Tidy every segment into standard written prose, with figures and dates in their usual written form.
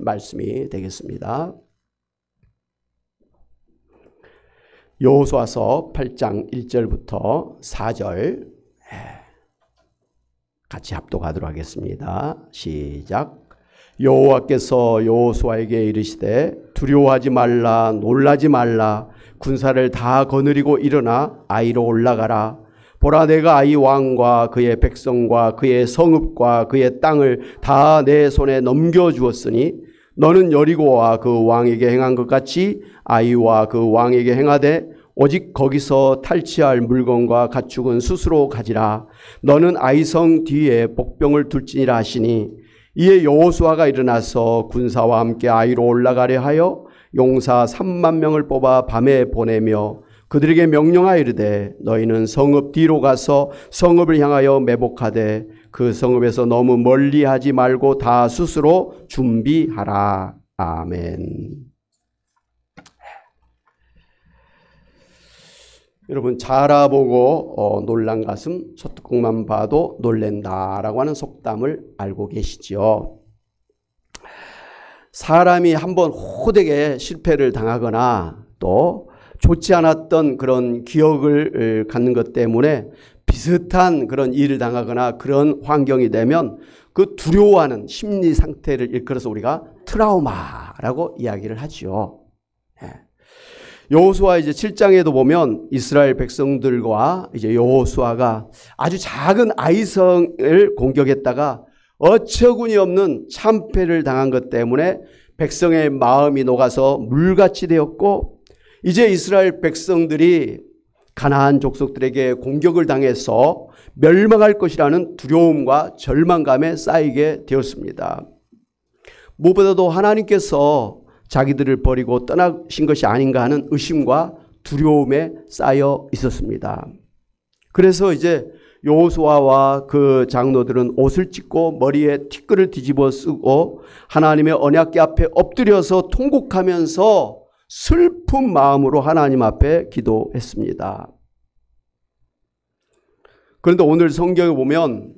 말씀이 되겠습니다. 여호수아서 8장 1절부터 4절 같이 합독하도록 하겠습니다. 시작. 여호와께서 여호수아에게 이르시되 두려워하지 말라, 놀라지 말라. 군사를 다 거느리고 일어나 아이로 올라가라. 보라, 내가 아이 왕과 그의 백성과 그의 성읍과 그의 땅을 다 내 손에 넘겨주었으니 너는 여리고와 그 왕에게 행한 것 같이 아이와 그 왕에게 행하되 오직 거기서 탈취할 물건과 가축은 스스로 가지라. 너는 아이성 뒤에 복병을 둘지니라 하시니 이에 여호수아가 일어나서 군사와 함께 아이로 올라가려 하여 용사 3만 명을 뽑아 밤에 보내며 그들에게 명령하여 이르되 너희는 성읍 뒤로 가서 성읍을 향하여 매복하되 그 성읍에서 너무 멀리 하지 말고 다 스스로 준비하라. 아멘. 여러분, 잘 알아보고 놀란 가슴 소뚜껑만 봐도 놀랜다라고 하는 속담을 알고 계시지요. 사람이 한번 호되게 실패를 당하거나 또 좋지 않았던 그런 기억을 갖는 것 때문에 비슷한 그런 일을 당하거나 그런 환경이 되면 그 두려워하는 심리 상태를 일컬어서 우리가 트라우마라고 이야기를 하지요. 여호수아 이제 7장에도 보면 이스라엘 백성들과 이제 여호수아가 아주 작은 아이성을 공격했다가 어처구니 없는 참패를 당한 것 때문에 백성의 마음이 녹아서 물같이 되었고 이제 이스라엘 백성들이 가나안 족속들에게 공격을 당해서 멸망할 것이라는 두려움과 절망감에 쌓이게 되었습니다. 무엇보다도 하나님께서 자기들을 버리고 떠나신 것이 아닌가 하는 의심과 두려움에 쌓여 있었습니다. 그래서 이제 여호수아와 그 장로들은 옷을 찢고 머리에 티끌을 뒤집어 쓰고 하나님의 언약궤 앞에 엎드려서 통곡하면서 슬픈 마음으로 하나님 앞에 기도했습니다. 그런데 오늘 성경에 보면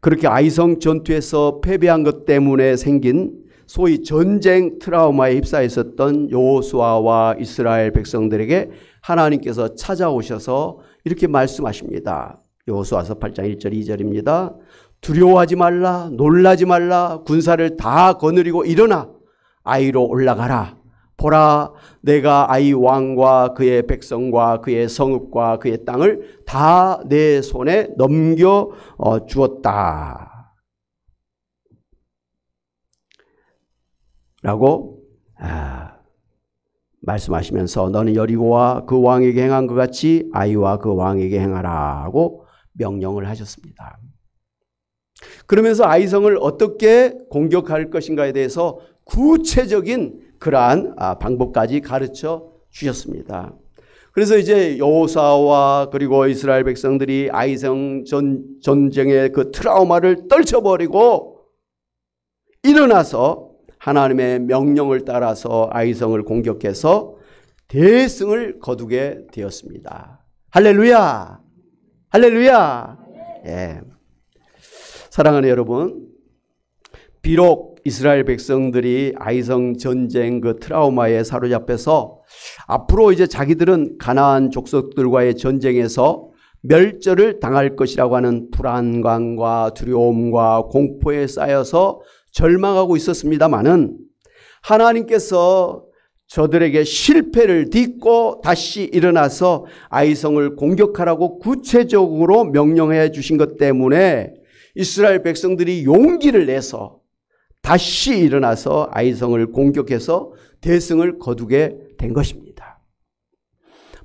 그렇게 아이성 전투에서 패배한 것 때문에 생긴 소위 전쟁 트라우마에 휩싸여 있었던 여호수아와 이스라엘 백성들에게 하나님께서 찾아오셔서 이렇게 말씀하십니다. 여호수아서 8장 1절 2절입니다. 두려워하지 말라, 놀라지 말라. 군사를 다 거느리고 일어나 아이로 올라가라. 보라, 내가 아이 왕과 그의 백성과 그의 성읍과 그의 땅을 다 내 손에 넘겨 주었다. 라고 말씀하시면서 너는 여리고와 그 왕에게 행한 것 같이 아이와 그 왕에게 행하라고 명령을 하셨습니다. 그러면서 아이성을 어떻게 공격할 것인가에 대해서 구체적인 그러한 방법까지 가르쳐 주셨습니다. 그래서 이제 여호수아와 그리고 이스라엘 백성들이 아이성 전쟁의 그 트라우마를 떨쳐버리고 일어나서 하나님의 명령을 따라서 아이성을 공격해서 대승을 거두게 되었습니다. 할렐루야! 할렐루야! 예. 사랑하는 여러분, 비록 이스라엘 백성들이 아이성 전쟁 그 트라우마에 사로잡혀서 앞으로 이제 자기들은 가나안 족속들과의 전쟁에서 멸절을 당할 것이라고 하는 불안감과 두려움과 공포에 쌓여서 절망하고 있었습니다마는 하나님께서 저들에게 실패를 딛고 다시 일어나서 아이성을 공격하라고 구체적으로 명령해 주신 것 때문에 이스라엘 백성들이 용기를 내서 다시 일어나서 아이성을 공격해서 대승을 거두게 된 것입니다.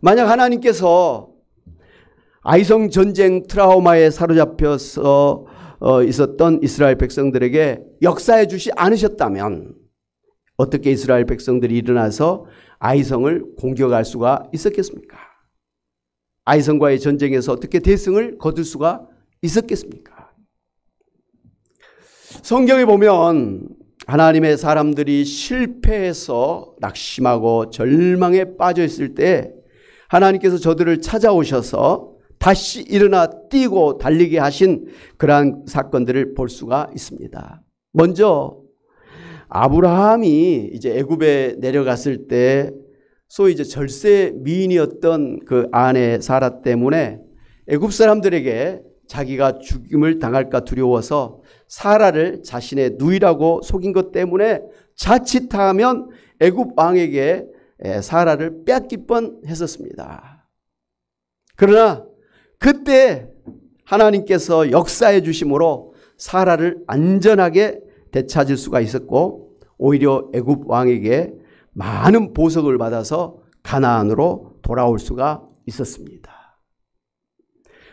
만약 하나님께서 아이성 전쟁 트라우마에 사로잡혀서 있었던 이스라엘 백성들에게 역사해 주지 않으셨다면 어떻게 이스라엘 백성들이 일어나서 아이성을 공격할 수가 있었겠습니까? 아이성과의 전쟁에서 어떻게 대승을 거둘 수가 있었겠습니까? 성경에 보면 하나님의 사람들이 실패해서 낙심하고 절망에 빠져 있을 때 하나님께서 저들을 찾아오셔서 다시 일어나 뛰고 달리게 하신 그러한 사건들을 볼 수가 있습니다. 먼저 아브라함이 이제 애굽에 내려갔을 때 소위 이제 절세 미인이었던 그 아내 사라 때문에 애굽 사람들에게 자기가 죽임을 당할까 두려워서 사라를 자신의 누이라고 속인 것 때문에 자칫하면 애굽 왕에게 사라를 빼앗길 뻔했었습니다. 그러나 그때 하나님께서 역사해 주심으로 사라를 안전하게 되찾을 수가 있었고 오히려 애굽 왕에게 많은 보석을 받아서 가나안으로 돌아올 수가 있었습니다.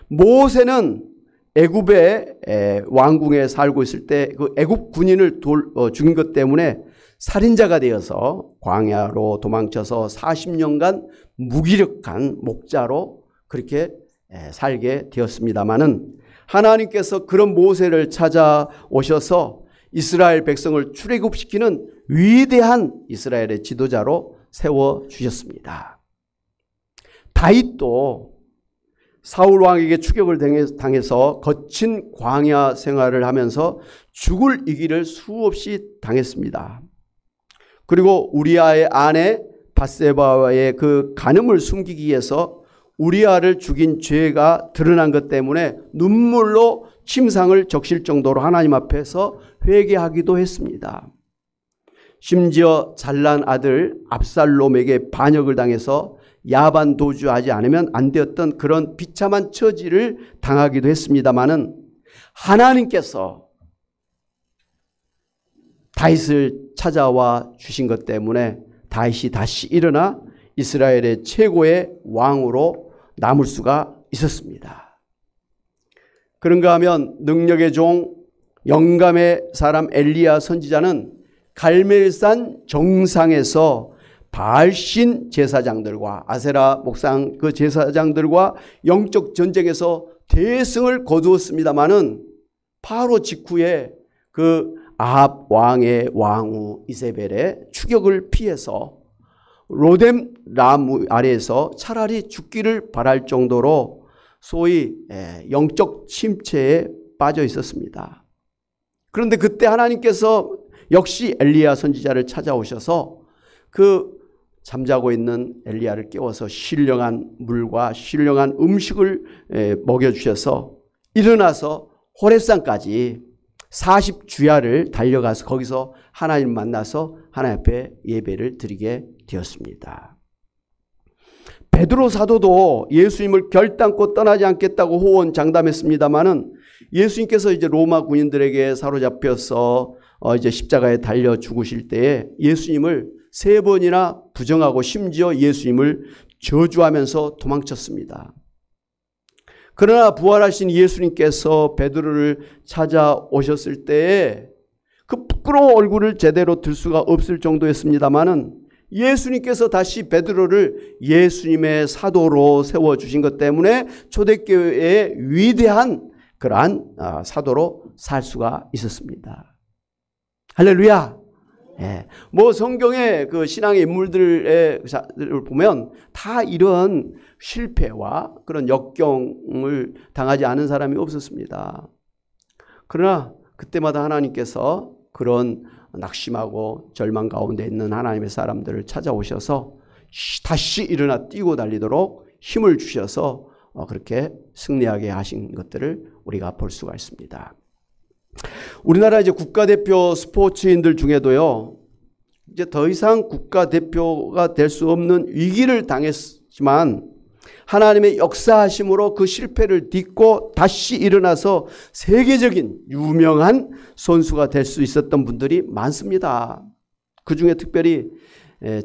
모세는 애굽의 왕궁에 살고 있을 때 그 애굽 군인을 죽인 것 때문에 살인자가 되어서 광야로 도망쳐서 40년간 무기력한 목자로 그렇게 살게 되었습니다마는 하나님께서 그런 모세를 찾아오셔서 이스라엘 백성을 출애굽시키는 위대한 이스라엘의 지도자로 세워주셨습니다. 다윗도 사울 왕에게 추격을 당해서 거친 광야 생활을 하면서 죽을 이 길을 수없이 당했습니다. 그리고 우리아의 아내 밧세바와의 그 간음을 숨기기 위해서 우리아를 죽인 죄가 드러난 것 때문에 눈물로 침상을 적실 정도로 하나님 앞에서 회개하기도 했습니다. 심지어 잘난 아들 압살롬에게 반역을 당해서 야반 도주하지 않으면 안 되었던 그런 비참한 처지를 당하기도 했습니다마는 하나님께서 다윗을 찾아와 주신 것 때문에 다윗이 다시 일어나 이스라엘의 최고의 왕으로 남을 수가 있었습니다. 그런가 하면 능력의 종 영감의 사람 엘리야 선지자는 갈멜산 정상에서 바알신 제사장들과 아세라 목상 그 제사장들과 영적 전쟁에서 대승을 거두었습니다마는 바로 직후에 그 아합 왕의 왕후 이세벨의 추격을 피해서 로뎀 나무 아래에서 차라리 죽기를 바랄 정도로 소위 영적 침체에 빠져 있었습니다. 그런데 그때 하나님께서 역시 엘리야 선지자를 찾아오셔서 그 잠자고 있는 엘리야를 깨워서 신령한 물과 신령한 음식을 먹여주셔서 일어나서 호렙산까지 40주야를 달려가서 거기서 하나님 만나서 하나님 앞에 예배를 드리게 되었습니다. 베드로 사도도 예수님을 결단코 떠나지 않겠다고 호언장담했습니다마는 예수님께서 이제 로마 군인들에게 사로잡혀서 이제 십자가에 달려 죽으실 때에 예수님을 3번이나 부정하고 심지어 예수님을 저주하면서 도망쳤습니다. 그러나 부활하신 예수님께서 베드로를 찾아오셨을 때에 그 부끄러운 얼굴을 제대로 들 수가 없을 정도였습니다마는 예수님께서 다시 베드로를 예수님의 사도로 세워주신 것 때문에 초대교회의 위대한 그러한 사도로 살 수가 있었습니다. 할렐루야. 뭐 성경의 그 신앙의 인물들을 보면 다 이런 실패와 그런 역경을 당하지 않은 사람이 없었습니다. 그러나 그때마다 하나님께서 그런 낙심하고 절망 가운데 있는 하나님의 사람들을 찾아오셔서 다시 일어나 뛰고 달리도록 힘을 주셔서 그렇게 승리하게 하신 것들을 우리가 볼 수가 있습니다. 우리나라 이제 국가대표 스포츠인들 중에도요, 이제 더 이상 국가대표가 될 수 없는 위기를 당했지만 하나님의 역사하심으로 그 실패를 딛고 다시 일어나서 세계적인 유명한 선수가 될 수 있었던 분들이 많습니다. 그 중에 특별히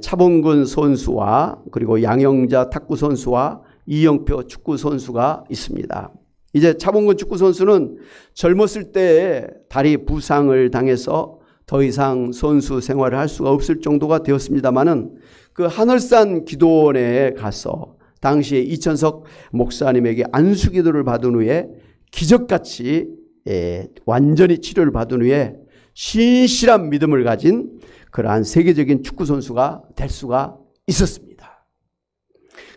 차범근 선수와 그리고 양영자 탁구 선수와 이영표 축구 선수가 있습니다. 이제 차범근 축구 선수는 젊었을 때에 다리 부상을 당해서 더 이상 선수 생활을 할 수가 없을 정도가 되었습니다마는 그 하늘산 기도원에 가서 당시에 이천석 목사님에게 안수기도를 받은 후에 기적같이 완전히 치료를 받은 후에 신실한 믿음을 가진 그러한 세계적인 축구 선수가 될 수가 있었습니다.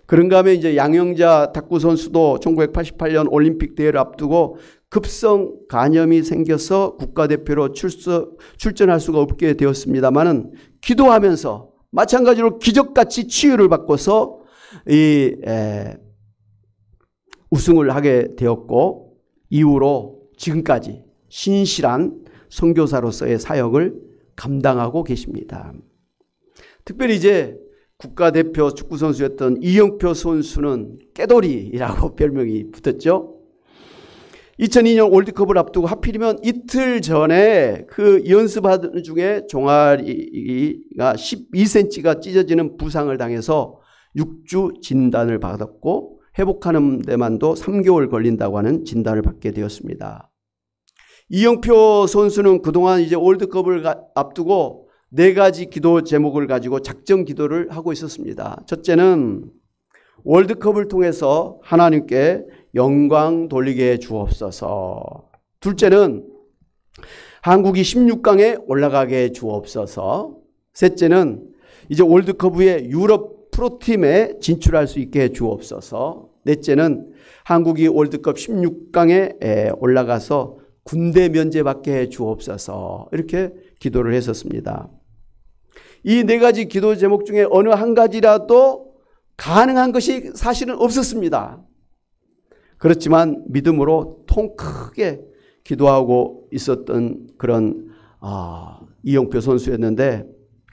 그런가 하면 이제 양영자 탁구 선수도 1988년 올림픽 대회를 앞두고 급성 간염이 생겨서 국가대표로 출전할 수가 없게 되었습니다만은 기도하면서 마찬가지로 기적같이 치유를 받고서 우승을 하게 되었고, 이후로 지금까지 신실한 선교사로서의 사역을 감당하고 계십니다. 특별히 이제 국가대표 축구선수였던 이영표 선수는 깨돌이라고 별명이 붙었죠. 2002년 월드컵을 앞두고 하필이면 이틀 전에 그 연습하던 중에 종아리가 12cm가 찢어지는 부상을 당해서 6주 진단을 받았고 회복하는 데만도 3개월 걸린다고 하는 진단을 받게 되었습니다. 이영표 선수는 그동안 이제 월드컵을 앞두고 4가지 기도 제목을 가지고 작정 기도를 하고 있었습니다. 첫째는 월드컵을 통해서 하나님께 영광 돌리게 해 주옵소서. 둘째는 한국이 16강에 올라가게 해 주옵소서. 셋째는 이제 월드컵 후에 유럽 프로팀에 진출할 수 있게 해 주옵소서. 넷째는 한국이 월드컵 16강에 올라가서 군대 면제받게 해 주옵소서. 이렇게 기도를 했었습니다. 이 4가지 기도 제목 중에 어느 한 가지라도 가능한 것이 사실은 없었습니다. 그렇지만 믿음으로 통 크게 기도하고 있었던 그런 이영표 선수였는데,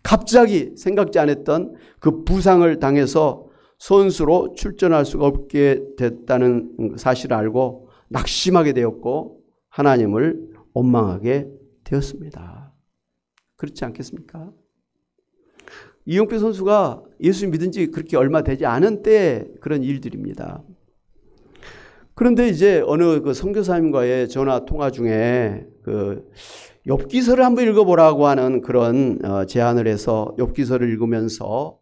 갑자기 생각지 않았던 그 부상을 당해서 선수로 출전할 수가 없게 됐다는 사실을 알고 낙심하게 되었고 하나님을 원망하게 되었습니다. 그렇지 않겠습니까? 이영표 선수가 예수 믿은 지 그렇게 얼마 되지 않은 때의 그런 일들입니다. 그런데 이제 어느 그 선교사님과의 전화 통화 중에 그 욥기서를 한번 읽어보라고 하는 그런 제안을 해서 욥기서를 읽으면서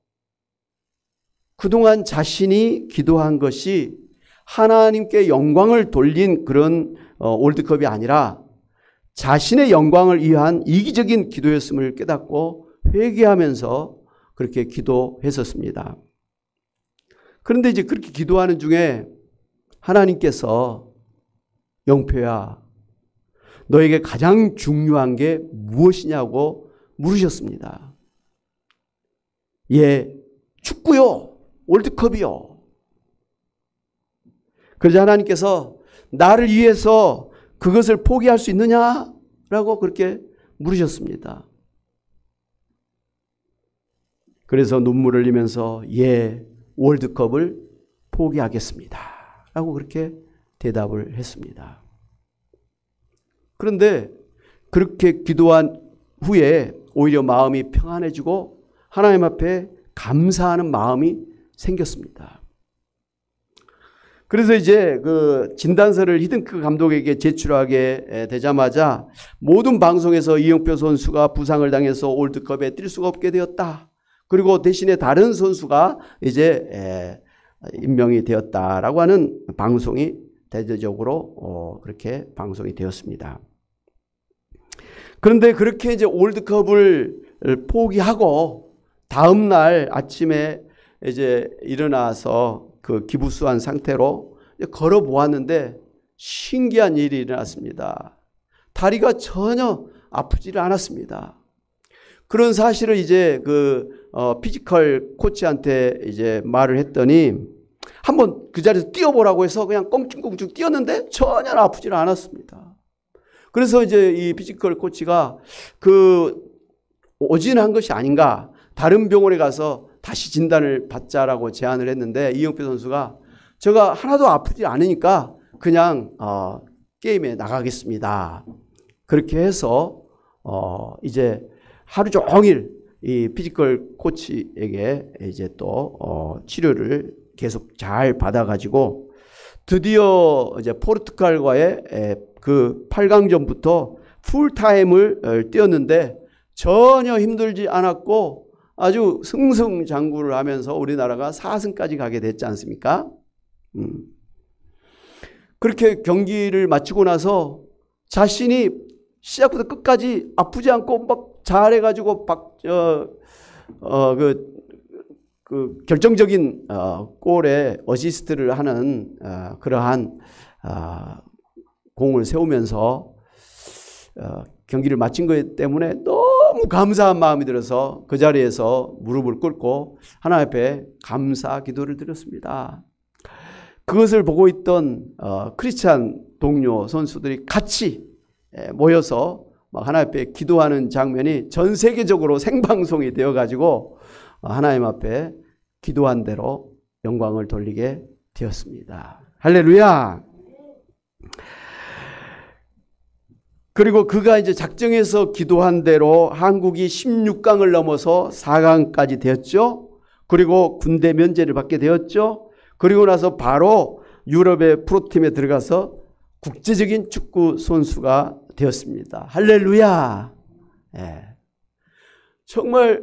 그동안 자신이 기도한 것이 하나님께 영광을 돌린 그런 월드컵이 아니라 자신의 영광을 위한 이기적인 기도였음을 깨닫고 회개하면서 그렇게 기도했었습니다. 그런데 이제 그렇게 기도하는 중에 하나님께서 영표야, 너에게 가장 중요한 게 무엇이냐고 물으셨습니다. 예, 축구요, 월드컵이요. 그러자 하나님께서 나를 위해서 그것을 포기할 수 있느냐라고 그렇게 물으셨습니다. 그래서 눈물을 흘리면서 예, 월드컵을 포기하겠습니다 라고 그렇게 대답을 했습니다. 그런데 그렇게 기도한 후에 오히려 마음이 평안해지고 하나님 앞에 감사하는 마음이 생겼습니다. 그래서 이제 그 진단서를 히든크 감독에게 제출하게 되자마자 모든 방송에서 이영표 선수가 부상을 당해서 월드컵에 뛸 수가 없게 되었다. 그리고 대신에 다른 선수가 이제 임명이 되었다라고 하는 방송이 대대적으로 그렇게 방송이 되었습니다. 그런데 그렇게 이제 월드컵을 포기하고 다음 날 아침에 이제 일어나서 그 기부스한 상태로 걸어 보았는데 신기한 일이 일어났습니다. 다리가 전혀 아프지를 않았습니다. 그런 사실을 이제 피지컬 코치한테 이제 말을 했더니 한번 그 자리에서 뛰어보라고 해서 그냥 껑충껑충 뛰었는데 전혀 아프지를 않았습니다. 그래서 이제 이 피지컬 코치가 오진한 것이 아닌가, 다른 병원에 가서 다시 진단을 받자라고 제안을 했는데 이영표 선수가 제가 하나도 아프지 않으니까 그냥 게임에 나가겠습니다. 그렇게 해서 이제 하루 종일 이 피지컬 코치에게 이제 또 치료를 계속 잘 받아가지고 드디어 이제 포르투갈과의 그 8강전부터 풀타임을 뛰었는데 전혀 힘들지 않았고 아주 승승장구를 하면서 우리나라가 4승까지 가게 됐지 않습니까? 그렇게 경기를 마치고 나서 자신이 시작부터 끝까지 아프지 않고 막 잘해가지고 그 결정적인 골에 어시스트를 하는 그러한 공을 세우면서 경기를 마친 것 때문에 너무 감사한 마음이 들어서 그 자리에서 무릎을 꿇고 하나님 앞에 감사 기도를 드렸습니다. 그것을 보고 있던 크리스찬 동료 선수들이 같이 모여서 막 하나님 앞에 기도하는 장면이 전 세계적으로 생방송이 되어가지고 하나님 앞에 기도한 대로 영광을 돌리게 되었습니다. 할렐루야. 그리고 그가 이제 작정해서 기도한 대로 한국이 16강을 넘어서 4강까지 되었죠. 그리고 군대 면제를 받게 되었죠. 그리고 나서 바로 유럽의 프로팀에 들어가서 국제적인 축구 선수가 되었습니다. 할렐루야. 예. 정말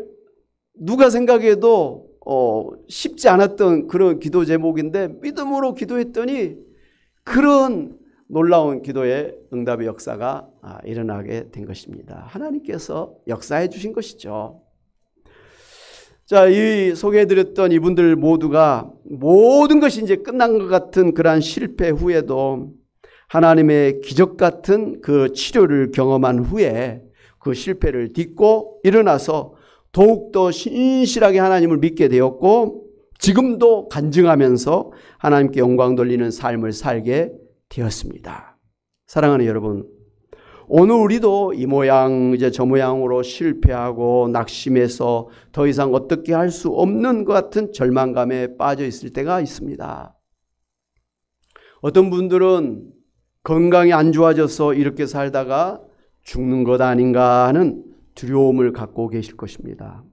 누가 생각해도 쉽지 않았던 그런 기도 제목인데 믿음으로 기도했더니 그런 놀라운 기도의 응답의 역사가 일어나게 된 것입니다. 하나님께서 역사해 주신 것이죠. 자, 이 소개해드렸던 이분들 모두가 모든 것이 이제 끝난 것 같은 그러한 실패 후에도 하나님의 기적 같은 그 치료를 경험한 후에 그 실패를 딛고 일어나서 더욱더 신실하게 하나님을 믿게 되었고 지금도 간증하면서 하나님께 영광 돌리는 삶을 살게 되었습니다. 사랑하는 여러분, 오늘 우리도 이 모양 이제 저 모양으로 실패하고 낙심해서 더 이상 어떻게 할 수 없는 것 같은 절망감에 빠져 있을 때가 있습니다. 어떤 분들은 건강이 안 좋아져서 이렇게 살다가 죽는 것 아닌가 하는 두려움을 갖고 계실 것입니다.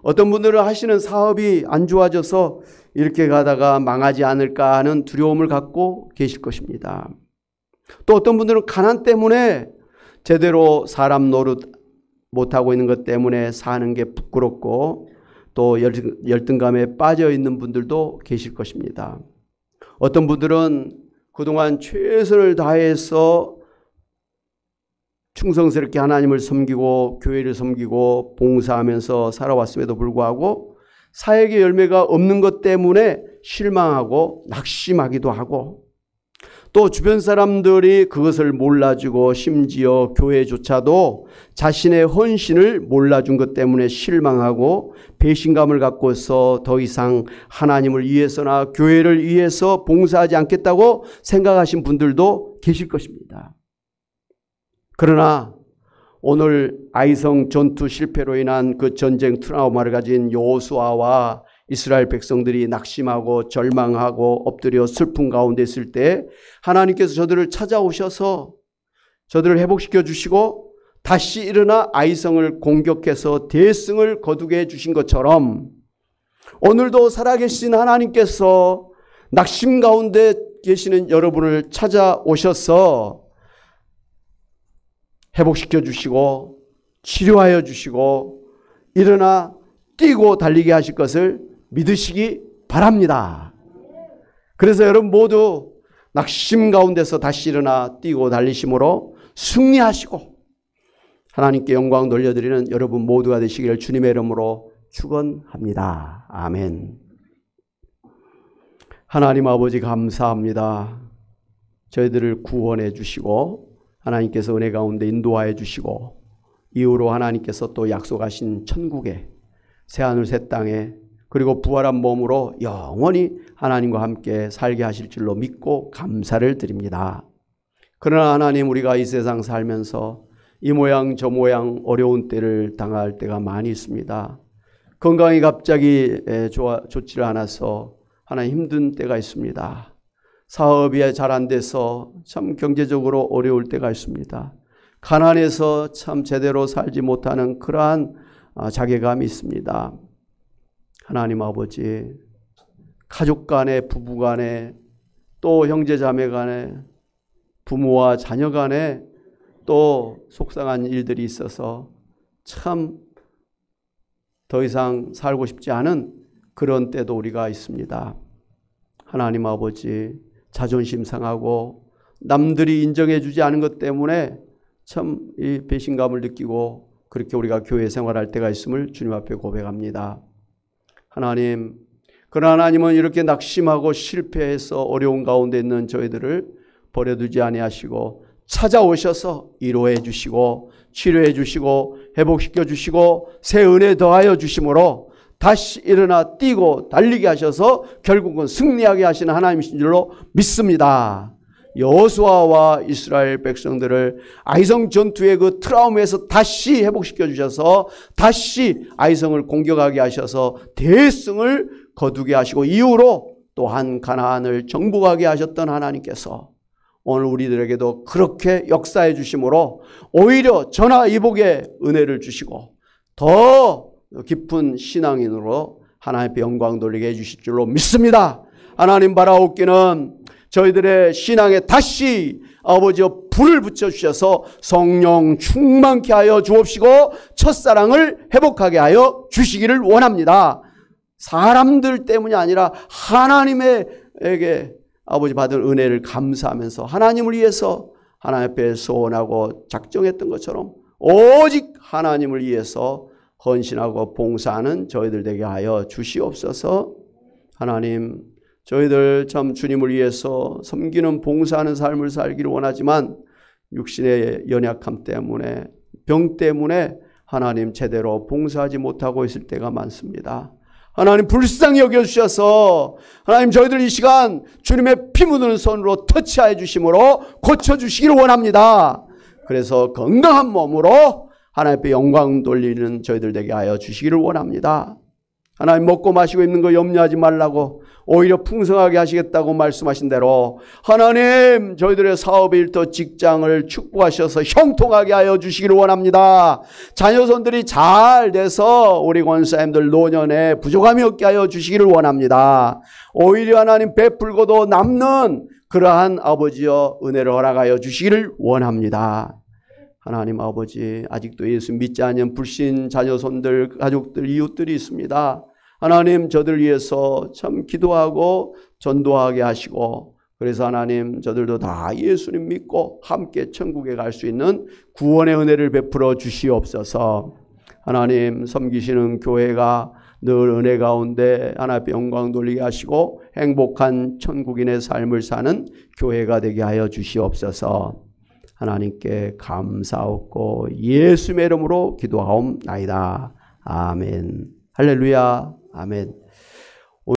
어떤 분들은 하시는 사업이 안 좋아져서 이렇게 가다가 망하지 않을까 하는 두려움을 갖고 계실 것입니다. 또 어떤 분들은 가난 때문에 제대로 사람 노릇 못하고 있는 것 때문에 사는 게 부끄럽고 또 열등감에 빠져 있는 분들도 계실 것입니다. 어떤 분들은 그동안 최선을 다해서 충성스럽게 하나님을 섬기고 교회를 섬기고 봉사하면서 살아왔음에도 불구하고 사역의 열매가 없는 것 때문에 실망하고 낙심하기도 하고 또 주변 사람들이 그것을 몰라주고 심지어 교회조차도 자신의 헌신을 몰라준 것 때문에 실망하고 배신감을 갖고서 더 이상 하나님을 위해서나 교회를 위해서 봉사하지 않겠다고 생각하신 분들도 계실 것입니다. 그러나 오늘 아이성 전투 실패로 인한 그 전쟁 트라우마를 가진 여호수아와 이스라엘 백성들이 낙심하고 절망하고 엎드려 슬픔 가운데 있을 때 하나님께서 저들을 찾아오셔서 저들을 회복시켜 주시고 다시 일어나 아이성을 공격해서 대승을 거두게 해주신 것처럼 오늘도 살아계신 하나님께서 낙심 가운데 계시는 여러분을 찾아오셔서 회복시켜 주시고 치료하여 주시고 일어나 뛰고 달리게 하실 것을 믿으시기 바랍니다. 그래서 여러분 모두 낙심 가운데서 다시 일어나 뛰고 달리심으로 승리하시고 하나님께 영광 돌려드리는 여러분 모두가 되시기를 주님의 이름으로 축원합니다. 아멘. 하나님 아버지 감사합니다. 저희들을 구원해 주시고 하나님께서 은혜 가운데 인도하여 주시고 이후로 하나님께서 또 약속하신 천국에 새하늘 새 땅에 그리고 부활한 몸으로 영원히 하나님과 함께 살게 하실 줄로 믿고 감사를 드립니다. 그러나 하나님 우리가 이 세상 살면서 이 모양 저 모양 어려운 때를 당할 때가 많이 있습니다. 건강이 갑자기 좋지를 않아서 하나님 힘든 때가 있습니다. 사업이 잘 안 돼서 참 경제적으로 어려울 때가 있습니다. 가난해서 참 제대로 살지 못하는 그러한 자괴감이 있습니다. 하나님 아버지, 가족 간에, 부부 간에, 또 형제 자매 간에, 부모와 자녀 간에 또 속상한 일들이 있어서 참 더 이상 살고 싶지 않은 그런 때도 우리가 있습니다. 하나님 아버지, 자존심 상하고 남들이 인정해 주지 않은 것 때문에 참 이 배신감을 느끼고 그렇게 우리가 교회 생활할 때가 있음을 주님 앞에 고백합니다. 하나님, 그러나 하나님은 이렇게 낙심하고 실패해서 어려운 가운데 있는 저희들을 버려두지 아니하시고 찾아오셔서 위로해 주시고 치료해 주시고 회복시켜 주시고 새 은혜 더하여 주심으로 다시 일어나 뛰고 달리게 하셔서 결국은 승리하게 하시는 하나님이신 줄로 믿습니다. 여호수아와 이스라엘 백성들을 아이성 전투의 그 트라우마에서 다시 회복시켜 주셔서 다시 아이성을 공격하게 하셔서 대승을 거두게 하시고 이후로 또한 가나안을 정복하게 하셨던 하나님께서 오늘 우리들에게도 그렇게 역사해 주심으로 오히려 전화위복의 은혜를 주시고 더 깊은 신앙인으로 하나님께 영광 돌리게 해주실 줄로 믿습니다. 하나님 바라옵기는 저희들의 신앙에 다시 아버지여 불을 붙여주셔서 성령 충만케 하여 주옵시고 첫사랑을 회복하게 하여 주시기를 원합니다. 사람들 때문이 아니라 하나님에게 아버지 받은 은혜를 감사하면서 하나님을 위해서 하나님 앞에 소원하고 작정했던 것처럼 오직 하나님을 위해서 헌신하고 봉사하는 저희들 되게 하여 주시옵소서. 하나님, 저희들 참 주님을 위해서 섬기는 봉사하는 삶을 살기를 원하지만 육신의 연약함 때문에 병 때문에 하나님 제대로 봉사하지 못하고 있을 때가 많습니다. 하나님 불쌍히 여겨주셔서 하나님 저희들 이 시간 주님의 피 묻은 손으로 터치하여 주심으로 고쳐주시기를 원합니다. 그래서 건강한 몸으로 하나님 앞에 영광 돌리는 저희들 되게 하여 주시기를 원합니다. 하나님 먹고 마시고 입는 거 염려하지 말라고 오히려 풍성하게 하시겠다고 말씀하신 대로 하나님 저희들의 사업의 일터 직장을 축복하셔서 형통하게 하여 주시기를 원합니다. 자녀손들이 잘 돼서 우리 권사님들 노년에 부족함이 없게 하여 주시기를 원합니다. 오히려 하나님 베풀고도 남는 그러한 아버지여 은혜를 허락하여 주시기를 원합니다. 하나님 아버지 아직도 예수 믿지 않은 불신 자녀손들 가족들 이웃들이 있습니다. 하나님 저들 위해서 참 기도하고 전도하게 하시고 그래서 하나님 저들도 다 예수님 믿고 함께 천국에 갈 수 있는 구원의 은혜를 베풀어 주시옵소서. 하나님 섬기시는 교회가 늘 은혜 가운데 하나님 영광 돌리게 하시고 행복한 천국인의 삶을 사는 교회가 되게 하여 주시옵소서. 하나님께 감사하고 예수의 이름으로 기도하옵나이다. 아멘. 할렐루야. 아멘.